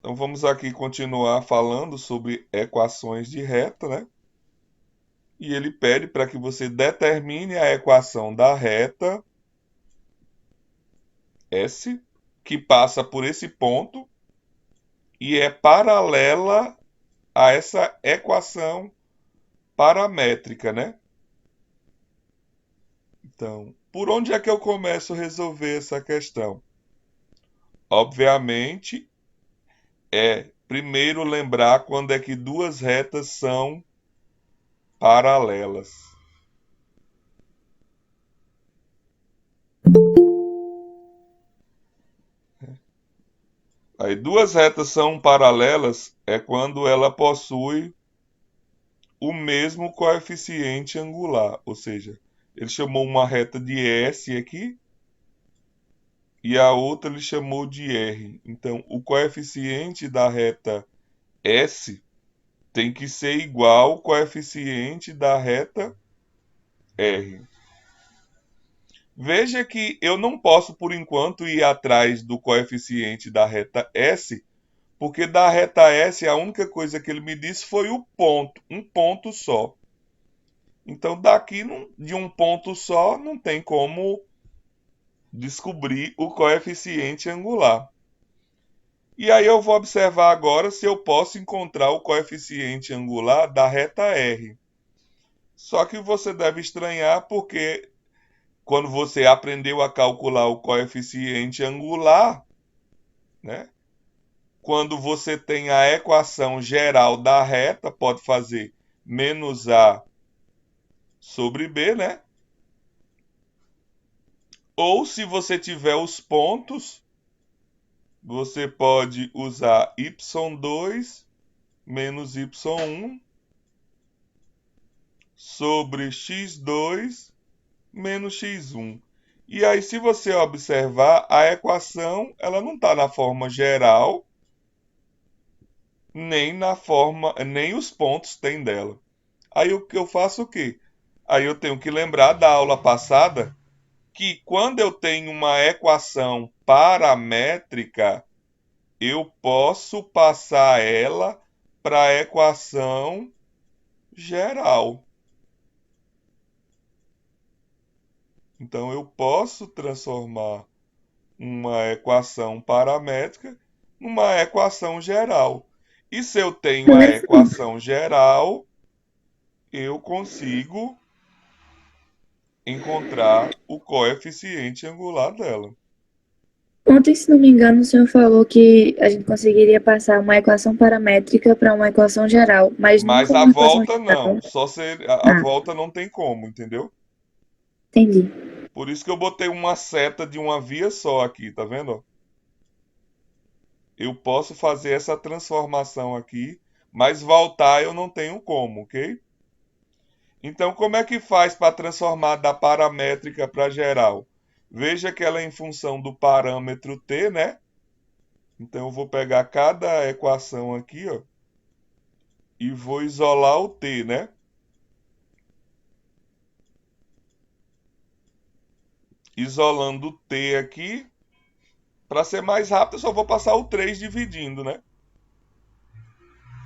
Então vamos aqui continuar falando sobre equações de reta, né? E ele pede para que você determine a equação da reta S, que passa por esse ponto e é paralela a essa equação paramétrica, né? Então, por onde é que eu começo a resolver essa questão? Obviamente, é primeiro lembrar quando é que duas retas são paralelas. Aí duas retas são paralelas é quando ela possui o mesmo coeficiente angular, ou seja, ele chamou uma reta de S aqui e a outra ele chamou de R. Então, o coeficiente da reta S tem que ser igual ao coeficiente da reta R. Veja que eu não posso, por enquanto, ir atrás do coeficiente da reta S, porque da reta S a única coisa que ele me disse foi o ponto, um ponto só. Então, daqui de um ponto só, não tem como descobrir o coeficiente angular. E aí eu vou observar agora se eu posso encontrar o coeficiente angular da reta R. Só que você deve estranhar porque quando você aprendeu a calcular o coeficiente angular, né? Quando você tem a equação geral da reta, pode fazer menos A sobre B, né? Ou se você tiver os pontos, você pode usar y2 menos y1 sobre x2 menos x1. E aí, se você observar, a equação ela não está na forma geral, nem na forma, nem os pontos tem dela. Aí o que eu faço o quê? Aí eu tenho que lembrar da aula passada que quando eu tenho uma equação paramétrica, eu posso passar ela para a equação geral. Então eu posso transformar uma equação paramétrica numa equação geral. E se eu tenho a Professor, equação geral, eu consigo encontrar o coeficiente angular dela. ontem, se não me engano, o senhor falou que a gente conseguiria passar uma equação paramétrica para uma equação geral, mas Mas nunca a uma equação volta geral. não, só se a Ah, volta não tem como, entendeu? entendi. Por isso que eu botei uma seta de uma via só aqui, tá vendo? Eu posso fazer essa transformação aqui, mas voltar eu não tenho como, ok? Então, como é que faz para transformar da paramétrica para geral? Veja que ela é em função do parâmetro t, né? Então, eu vou pegar cada equação aqui, ó, e vou isolar o t, né? Isolando o t aqui, para ser mais rápido, eu só vou passar o 3 dividindo, né?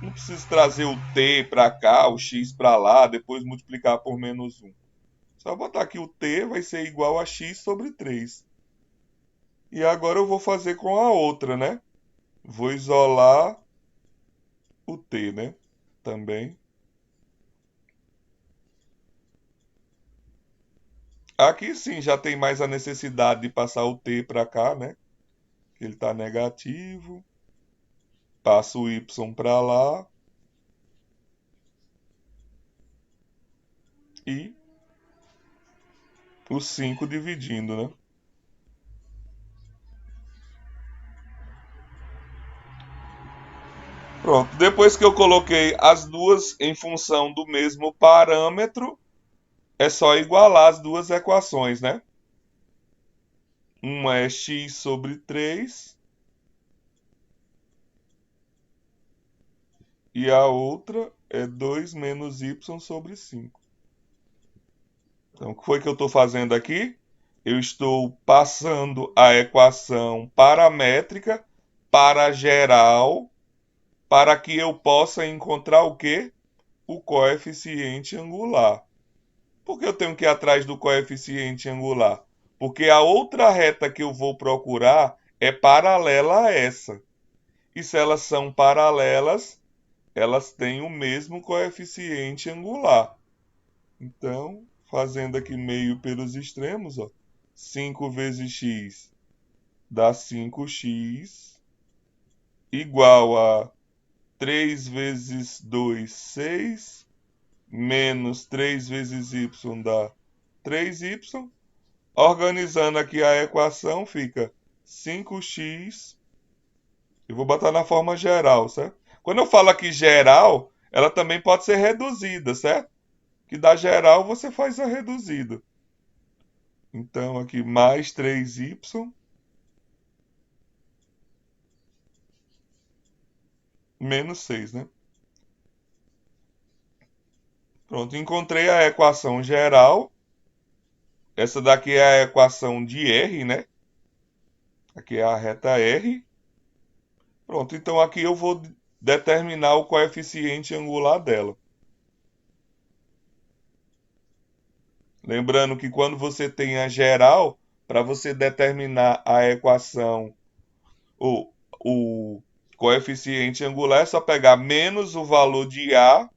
Não preciso trazer o t para cá, o x para lá, depois multiplicar por menos um. Só botar aqui o t vai ser igual a x sobre 3. E agora eu vou fazer com a outra, né? Vou isolar o t, né? Também. Aqui sim já tem mais a necessidade de passar o t para cá, né? Ele está negativo. Passo o y para lá e o 5 dividindo, né? Pronto. Depois que eu coloquei as duas em função do mesmo parâmetro, é só igualar as duas equações, né? Uma é x sobre 3 e a outra é 2 menos y sobre 5. Então, o que foi que eu estou fazendo aqui? Eu estou passando a equação paramétrica para geral para que eu possa encontrar o quê? O coeficiente angular. Por que eu tenho que ir atrás do coeficiente angular? Porque a outra reta que eu vou procurar é paralela a essa. E se elas são paralelas, elas têm o mesmo coeficiente angular. Então, fazendo aqui meio pelos extremos, ó, 5 vezes x dá 5x, igual a 3 vezes 2, 6, menos 3 vezes y dá 3y. Organizando aqui a equação, fica 5x. Eu vou botar na forma geral, certo? Quando eu falo aqui geral, ela também pode ser reduzida, certo? Que da geral você faz a reduzida. Então, aqui mais 3y menos 6, né? Pronto, encontrei a equação geral. Essa daqui é a equação de R, né? Aqui é a reta R. Pronto, então aqui eu vou determinar o coeficiente angular dela. Lembrando que quando você tem a geral, para você determinar a equação, o coeficiente angular, é só pegar menos o valor de A.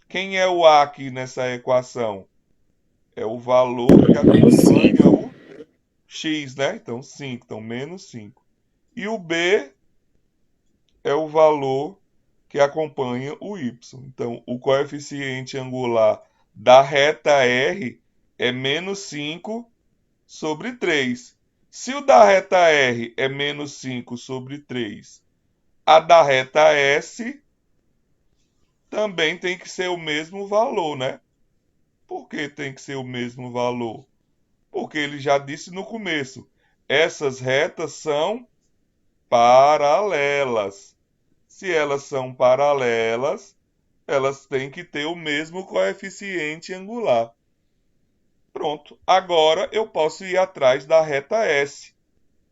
Quem é o A aqui nessa equação? É o valor que Menos acompanha 5. o x, né? Então, 5. Então, menos 5. E o B é o valor que acompanha o y. Então, o coeficiente angular da reta R é menos 5 sobre 3. Se o da reta R é menos 5 sobre 3, a da reta S também tem que ser o mesmo valor, né? Por que tem que ser o mesmo valor? Porque ele já disse no começo, essas retas são paralelas. Se elas são paralelas, elas têm que ter o mesmo coeficiente angular. Pronto, agora eu posso ir atrás da reta S.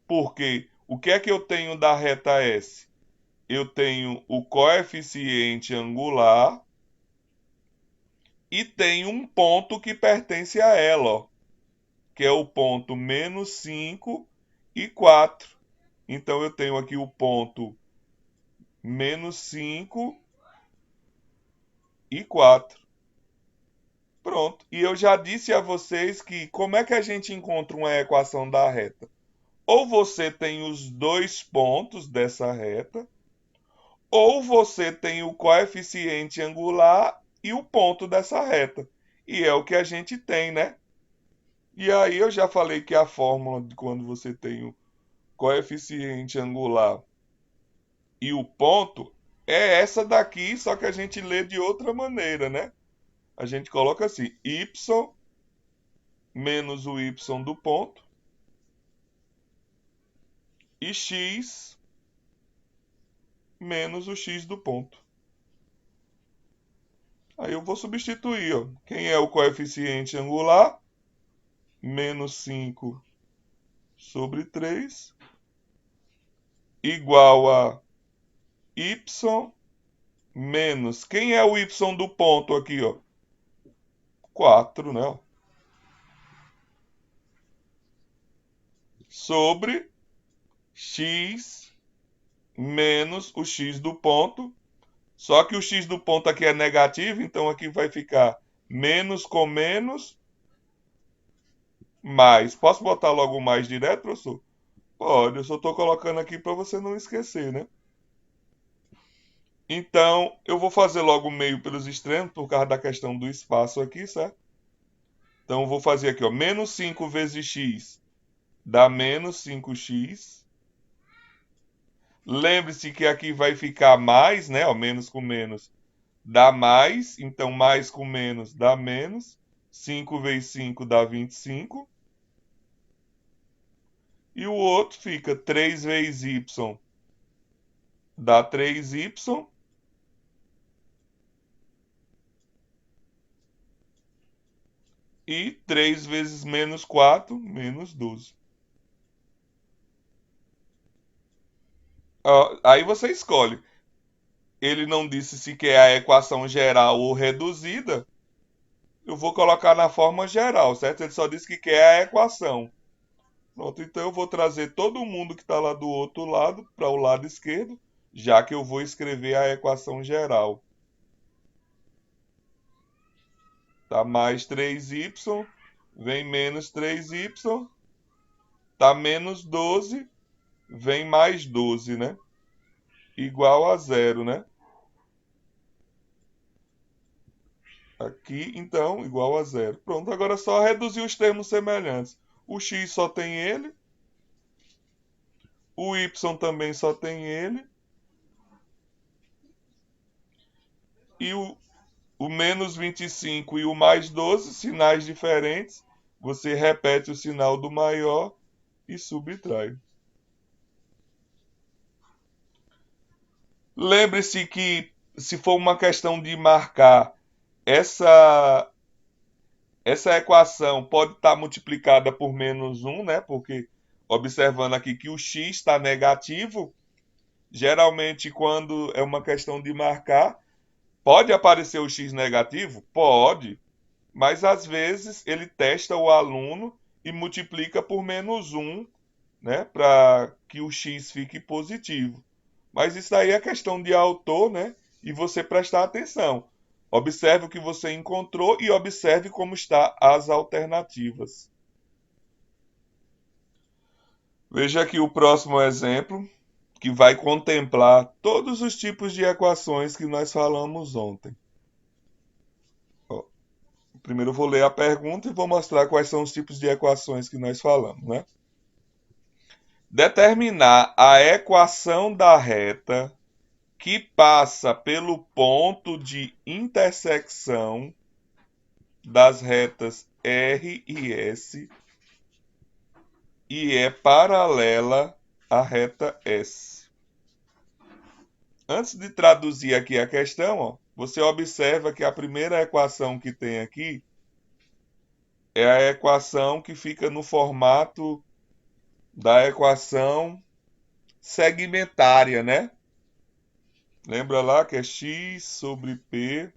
Porque o que é que eu tenho da reta S? Eu tenho o coeficiente angular e tenho um ponto que pertence a ela, ó, que é o ponto menos 5 e 4. Então eu tenho aqui o ponto menos 5 e 4. Pronto. E eu já disse a vocês que como é que a gente encontra uma equação da reta? Ou você tem os dois pontos dessa reta, ou você tem o coeficiente angular e o ponto dessa reta. E é o que a gente tem, né? E aí eu já falei que a fórmula de quando você tem o coeficiente angular e o ponto é essa daqui, só que a gente lê de outra maneira, né? A gente coloca assim, y menos o y do ponto e x menos o x do ponto. Aí eu vou substituir, ó. Quem é o coeficiente angular? Menos 5 sobre 3 igual a y menos... Quem é o y do ponto aqui, ó? 4, né? Sobre x menos o x do ponto. Só que o x do ponto aqui é negativo, então aqui vai ficar menos com menos, mais. Posso botar logo mais direto, professor? Pode, eu só estou colocando aqui para você não esquecer, né? Então, eu vou fazer logo o meio pelos extremos, por causa da questão do espaço aqui, certo? Então, eu vou fazer aqui, ó, menos 5 vezes x dá menos 5x. Lembre-se que aqui vai ficar mais, né? Ó, menos com menos dá mais, então mais com menos dá menos. 5 vezes 5 dá 25. E o outro fica 3 vezes y dá 3y. E 3 vezes menos 4, menos 12. Aí você escolhe. ele não disse se quer a equação geral ou reduzida, eu vou colocar na forma geral, certo? Ele só disse que quer a equação. Pronto, então eu vou trazer todo mundo que está lá do outro lado para o lado esquerdo, já que eu vou escrever a equação geral. Tá mais 3y, vem menos 3y, tá menos 12, vem mais 12, né? Igual a zero, né? Aqui, então, igual a zero. Pronto, agora é só reduzir os termos semelhantes. O x só tem ele, o y também só tem ele, e o menos 25 e o mais 12, sinais diferentes, você repete o sinal do maior e subtrai. Lembre-se que, se for uma questão de marcar, essa, essa equação pode estar multiplicada por menos 1, né? Porque, observando aqui que o x está negativo, geralmente quando é uma questão de marcar, pode aparecer o x negativo? Pode, mas às vezes ele testa o aluno e multiplica por menos 1, né, para que o x fique positivo. Mas isso aí é questão de autor, né, e você prestar atenção. Observe o que você encontrou e observe como está as alternativas. Veja aqui o próximo exemplo, que vai contemplar todos os tipos de equações que nós falamos ontem. Ó, primeiro eu vou ler a pergunta e vou mostrar quais são os tipos de equações que nós falamos, né? Determinar a equação da reta que passa pelo ponto de intersecção das retas R e S e é paralela à reta S. Antes de traduzir aqui a questão, ó, você observa que a primeira equação que tem aqui é a equação que fica no formato da equação segmentária, né? Lembra lá que é x sobre p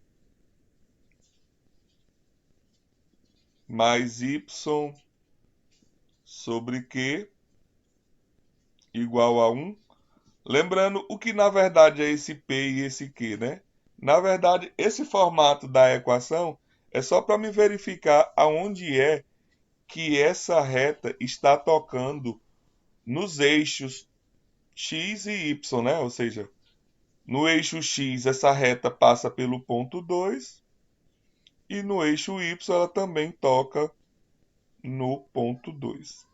mais y sobre q igual a 1. Lembrando o que na verdade é esse p e esse q, né? Na verdade, esse formato da equação é só para me verificar aonde é que essa reta está tocando nos eixos x e y, né? Ou seja, no eixo x essa reta passa pelo ponto 2 e no eixo y ela também toca no ponto 2.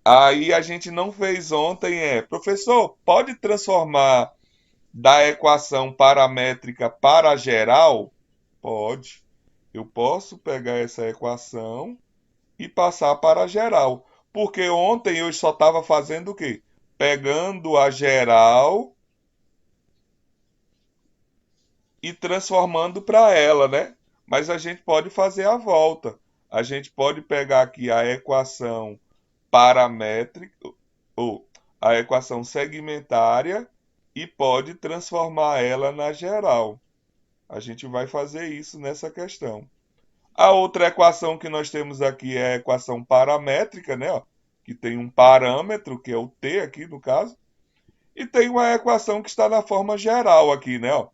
Aí a gente não fez ontem professor, pode transformar da equação paramétrica para geral? Pode. Eu posso pegar essa equação e passar para a geral. Porque ontem eu só estava fazendo o quê? Pegando a geral e transformando para ela, né? Mas a gente pode fazer a volta. A gente pode pegar aqui a equação paramétrica ou a equação segmentária e pode transformar ela na geral. A gente vai fazer isso nessa questão. A outra equação que nós temos aqui é a equação paramétrica, né? Ó, que tem um parâmetro, que é o t aqui no caso, e tem uma equação que está na forma geral aqui, né? Ó.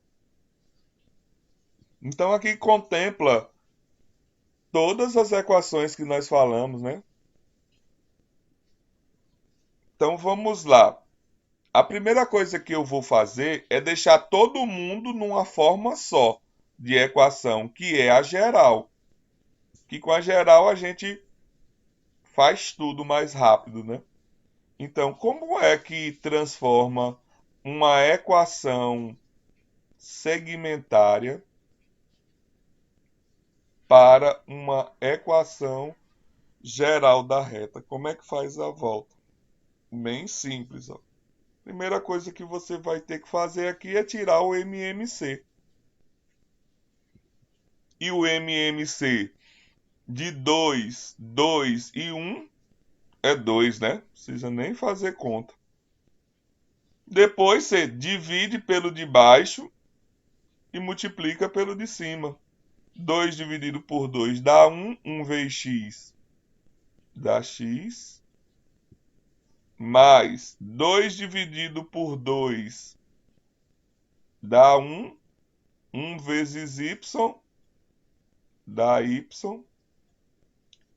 Então aqui contempla todas as equações que nós falamos, né? Então vamos lá. A primeira coisa que eu vou fazer é deixar todo mundo numa forma só de equação, que é a geral. Que com a geral a gente faz tudo mais rápido, né? Então, como é que transforma uma equação segmentária para uma equação geral da reta? Como é que faz a volta? Bem simples, ó. Primeira coisa que você vai ter que fazer aqui é tirar o MMC. E o MMC de 2, 2 e 1 é 2, né? Não precisa nem fazer conta. Depois você divide pelo de baixo e multiplica pelo de cima. 2 dividido por 2 dá 1. 1 vezes x dá x. Mais 2 dividido por 2 dá 1. 1 vezes y dá y.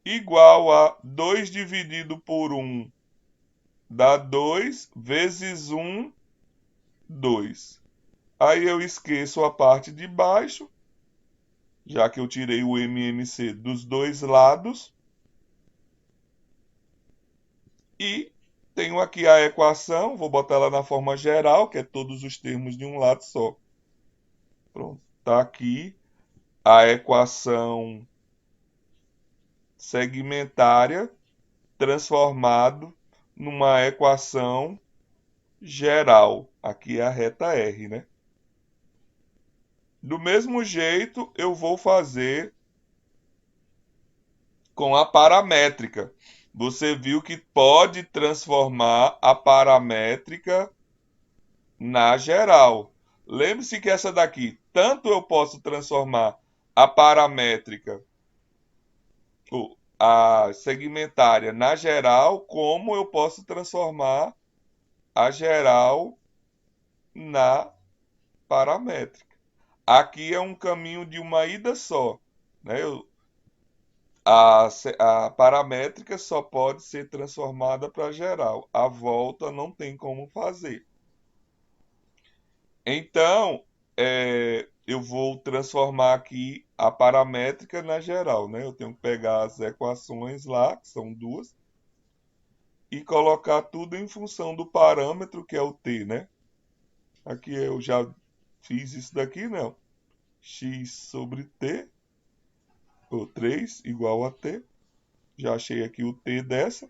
Igual a 2 dividido por 1 dá 2 vezes 1, 2. Aí eu esqueço a parte de baixo, já que eu tirei o MMC dos dois lados. E tenho aqui a equação, vou botar ela na forma geral, que é todos os termos de um lado só. Pronto, está aqui a equação segmentária transformado numa equação geral. Aqui é a reta R, né? Do mesmo jeito, eu vou fazer com a paramétrica. Você viu que pode transformar a paramétrica na geral. Lembre-se que essa daqui, tanto eu posso transformar a paramétrica, a segmentária na geral, como eu posso transformar a geral na paramétrica. Aqui é um caminho de uma ida só, né? A paramétrica só pode ser transformada para geral. A volta não tem como fazer. Então, eu vou transformar aqui a paramétrica na geral, né? Eu tenho que pegar as equações lá, que são duas, e colocar tudo em função do parâmetro que é o t, né? Aqui eu já fiz isso daqui, né? X sobre t, ou 3 igual a t. Já achei aqui o t dessa.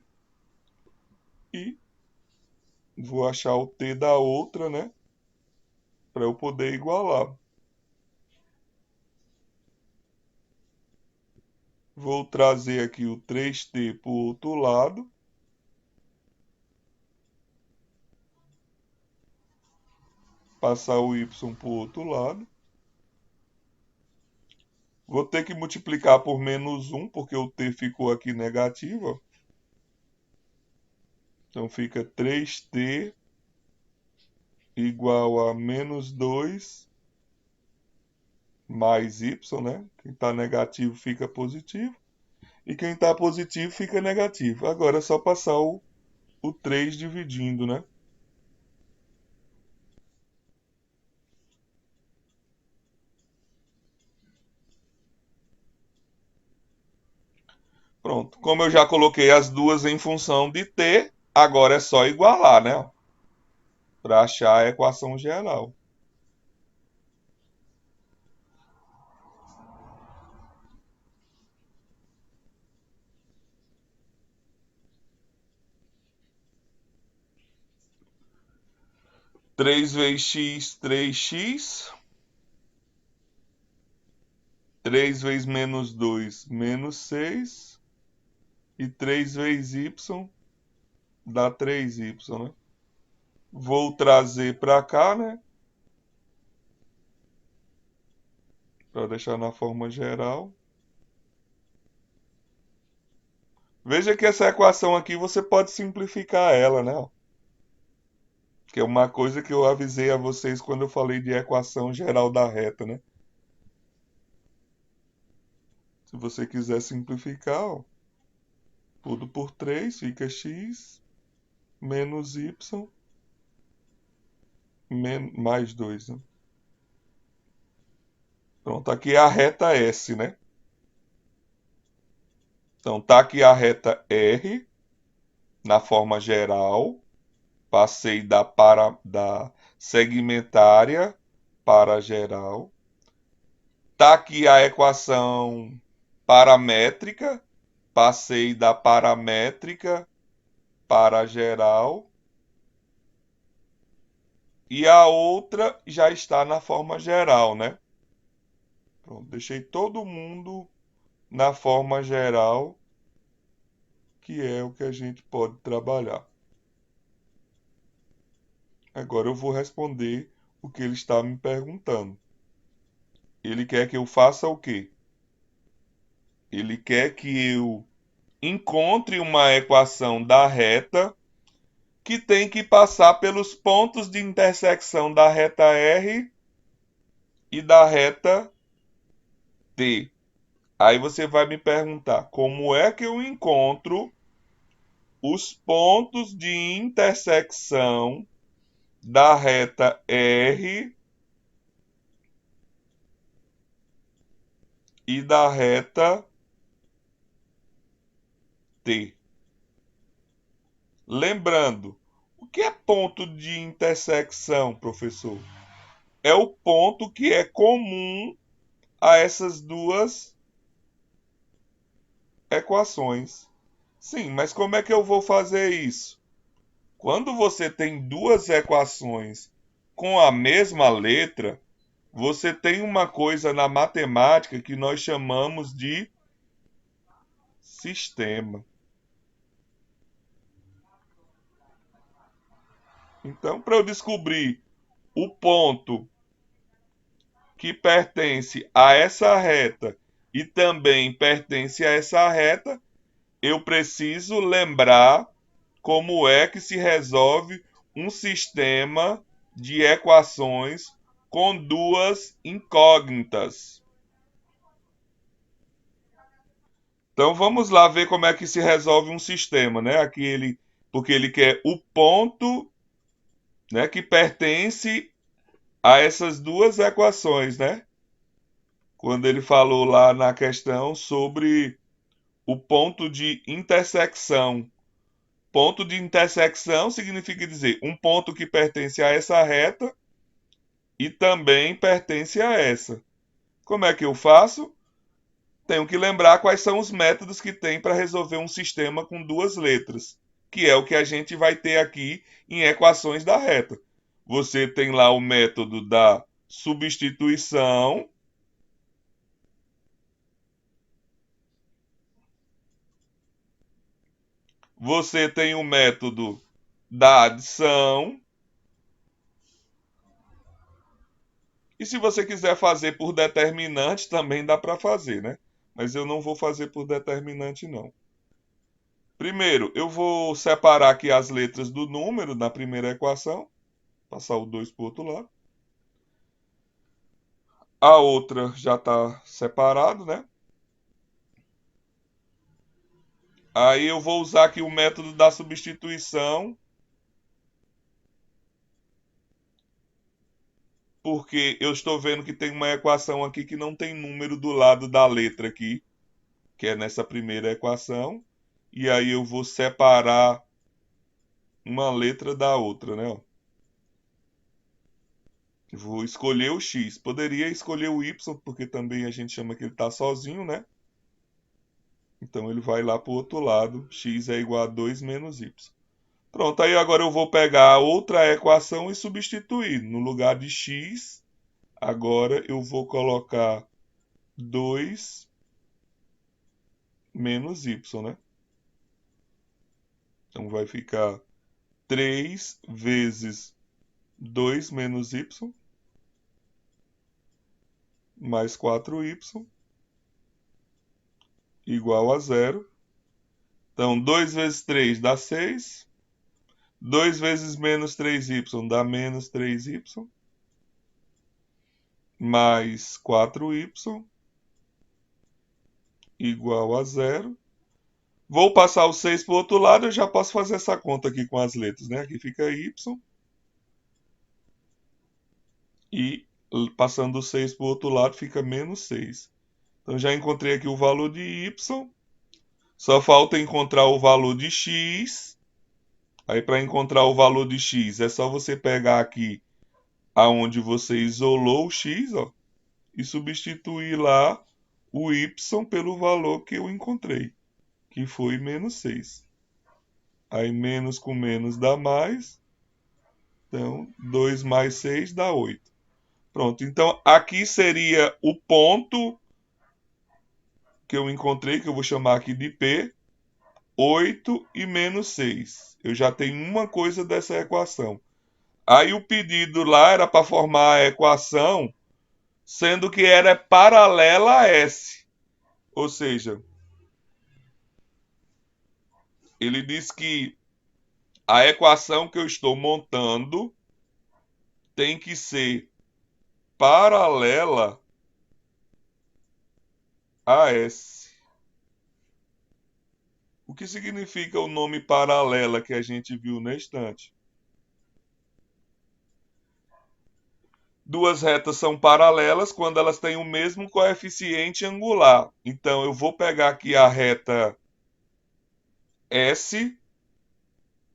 E vou achar o t da outra, né? Para eu poder igualar. Vou trazer aqui o 3t para o outro lado. Passar o y para o outro lado. Vou ter que multiplicar por menos 1, porque o t ficou aqui negativo. Então fica 3t igual a menos 2 mais y, né? Quem está negativo fica positivo. E quem está positivo fica negativo. Agora é só passar o 3 dividindo, né? Pronto. Como eu já coloquei as duas em função de t, agora é só igualar, né? Para achar a equação geral. Três vezes x, 3x. 3 vezes menos 2, menos 6. E 3 vezes y dá 3y, né? Vou trazer para cá, né? Para deixar na forma geral. Veja que essa equação aqui você pode simplificar ela, né? Que é uma coisa que eu avisei a vocês quando eu falei de equação geral da reta, né? Se você quiser simplificar, ó, tudo por 3 fica x menos y mais 2, né? Pronto, aqui é a reta S, né? Então tá aqui a reta R na forma geral. Passei da segmentária para a geral. Tá aqui a equação paramétrica. Passei da paramétrica para a geral. E a outra já está na forma geral, né? Pronto, deixei todo mundo na forma geral, que é o que a gente pode trabalhar. Agora eu vou responder o que ele está me perguntando. Ele quer que eu faça o quê? Ele quer que eu encontre uma equação da reta que tem que passar pelos pontos de intersecção da reta R e da reta T. Aí você vai me perguntar, como é que eu encontro os pontos de intersecção da reta R e da reta T? Lembrando, o que é ponto de intersecção, professor? É o ponto que é comum a essas duas equações. Sim, mas como é que eu vou fazer isso? Quando você tem duas equações com a mesma letra, você tem uma coisa na matemática que nós chamamos de sistema. Então, para eu descobrir o ponto que pertence a essa reta e também pertence a essa reta, eu preciso lembrar como é que se resolve um sistema de equações com duas incógnitas. Então vamos lá ver como é que se resolve um sistema, né? Aqui porque ele quer o ponto, né, que pertence a essas duas equações, né? Quando ele falou lá na questão sobre o ponto de intersecção. Ponto de intersecção significa dizer um ponto que pertence a essa reta e também pertence a essa. Como é que eu faço? Tenho que lembrar quais são os métodos que tem para resolver um sistema com duas letras, que é o que a gente vai ter aqui em equações da reta. Você tem lá o método da substituição. Você tem o método da adição. E se você quiser fazer por determinante, também dá para fazer, né? Mas eu não vou fazer por determinante, não. Primeiro, eu vou separar aqui as letras do número na primeira equação. Passar o 2 para o outro lado. A outra já está separado, né? Aí eu vou usar aqui o método da substituição, porque eu estou vendo que tem uma equação aqui que não tem número do lado da letra aqui, que é nessa primeira equação. E aí eu vou separar uma letra da outra, né? Vou escolher o x. Poderia escolher o y, porque também a gente chama que ele está sozinho, né? Então ele vai lá para o outro lado. X é igual a 2 menos y. Pronto, aí agora eu vou pegar outra equação e substituir. No lugar de x, agora eu vou colocar 2 menos y, né? Então vai ficar 3 vezes 2 menos y mais 4y igual a zero. Então 2 vezes 3 dá 6. 2 vezes menos 3y dá menos 3y mais 4y igual a zero. Vou passar o 6 para o outro lado, eu já posso fazer essa conta aqui com as letras, né? Aqui fica y. E passando o 6 para o outro lado fica menos 6. Então já encontrei aqui o valor de y. Só falta encontrar o valor de x. Aí para encontrar o valor de x é só você pegar aqui aonde você isolou o x, ó, e substituir lá o y pelo valor que eu encontrei, que foi menos 6. Aí menos com menos dá mais. Então, 2 mais 6 dá 8. Pronto, então aqui seria o ponto que eu encontrei, que eu vou chamar aqui de P, 8 e menos 6. Eu já tenho uma coisa dessa equação. Aí o pedido lá era para formar a equação, sendo que era paralela a S. Ou seja, ele diz que a equação que eu estou montando tem que ser paralela a S. O que significa o nome paralela que a gente viu na estante? Duas retas são paralelas quando elas têm o mesmo coeficiente angular. Então eu vou pegar aqui a reta S,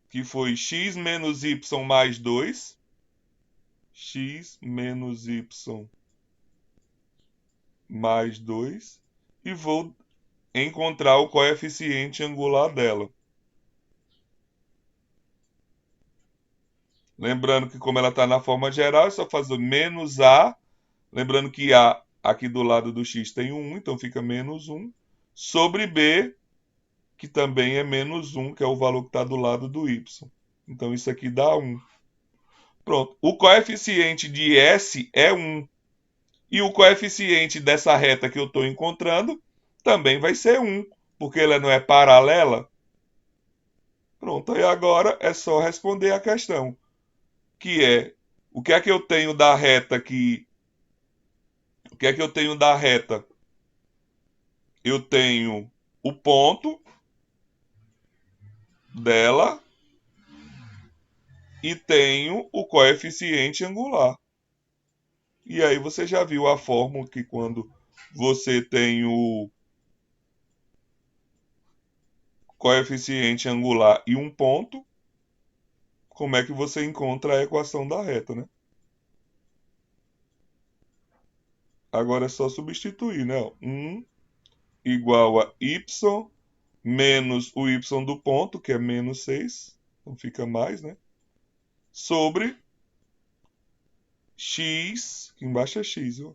que foi x menos y mais 2, x menos y mais 2, e vou encontrar o coeficiente angular dela. Lembrando que como ela está na forma geral, é só fazer menos a. Lembrando que a aqui do lado do x tem 1, então fica menos 1, sobre b, que também é menos 1, que é o valor que está do lado do y. Então isso aqui dá 1. Pronto. O coeficiente de S é 1. E o coeficiente dessa reta que eu estou encontrando também vai ser 1, porque ela não é paralela. Pronto, e agora é só responder a questão, que é o que é que eu tenho da reta aqui? O que é que eu tenho da reta? Eu tenho o ponto dela e tenho o coeficiente angular. E aí você já viu a fórmula que quando você tem o coeficiente angular e um ponto, como é que você encontra a equação da reta, né? Agora é só substituir, né? 1 igual a y menos o y do ponto, que é menos 6, então fica mais, né? Sobre x, aqui embaixo é x, ó.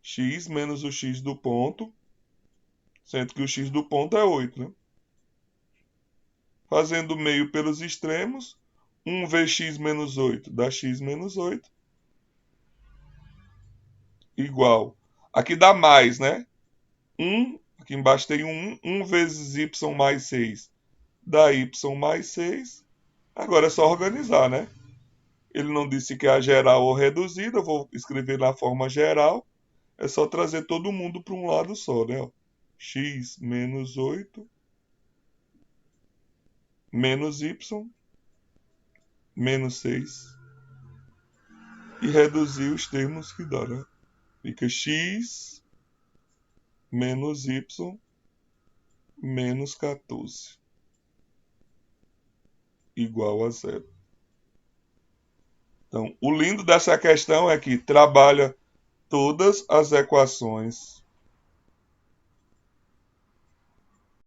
X menos o x do ponto, sendo que o x do ponto é 8, né? Fazendo meio pelos extremos, 1 vezes x menos 8 dá x menos 8, igual. Aqui dá mais, né? 1, aqui embaixo tem 1, 1 vezes y mais 6 dá y mais 6. Agora é só organizar, né? Ele não disse que é a geral ou reduzida, eu vou escrever na forma geral. É só trazer todo mundo para um lado só, né? X menos 8 menos y menos 6. E reduzir os termos que dá, né? Fica x menos y menos 14 igual a zero. Então, o lindo dessa questão é que trabalha todas as equações